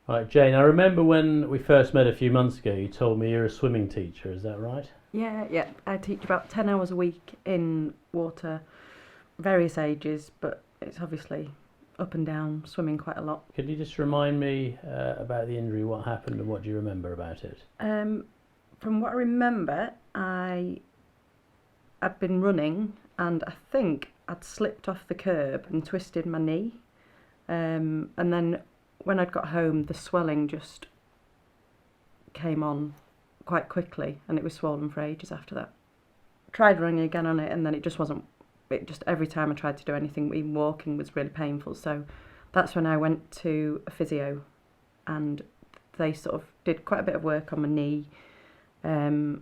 Right, Jane, I remember when we first met a few months ago, you told me you're a swimming teacher, is that right? Yeah. I teach about 10 hours a week in water, various ages, but it's obviously up and down, swimming quite a lot. Could you just remind me about the injury, what happened and what do you remember about it? From what I remember, I'd been running and I think I'd slipped off the curb and twisted my knee. And then when I'd got home, the swelling just came on quite quickly and it was swollen for ages after that. Tried running again on it and then it just wasn't, it just every time I tried to do anything, even walking was really painful. So that's when I went to a physio and they sort of did quite a bit of work on my knee. And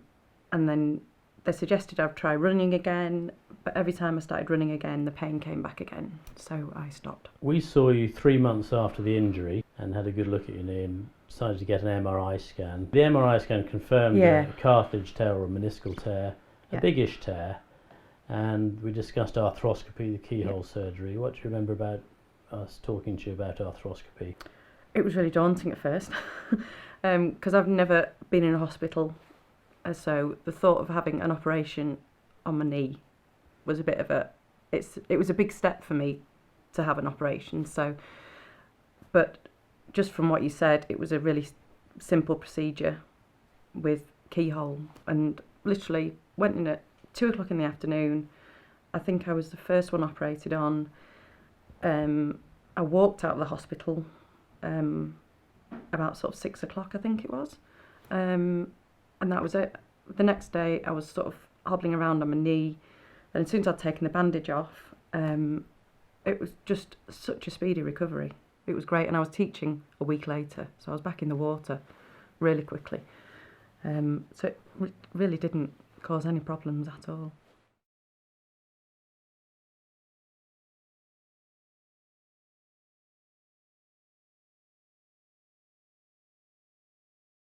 then they suggested I'd try running again, but every time I started running again, the pain came back again, so I stopped. We saw you 3 months after the injury and had a good look at your knee and decided to get an MRI scan. The MRI scan confirmed a cartilage tear or a meniscal tear, a biggish tear, and we discussed arthroscopy, the keyhole surgery. What do you remember about us talking to you about arthroscopy? It was really daunting at first, because I've never been in a hospital. So the thought of having an operation on my knee was a bit of it was a big step for me to have an operation. So, but just from what you said, it was a really simple procedure with keyhole, and literally went in at 2 o'clock in the afternoon. I think I was the first one operated on. I walked out of the hospital about sort of 6 o'clock, I think it was. And that was it. The next day I was sort of hobbling around on my knee, and as soon as I'd taken the bandage off, it was just such a speedy recovery. It was great, and I was teaching a week later, so I was back in the water really quickly. So it really didn't cause any problems at all.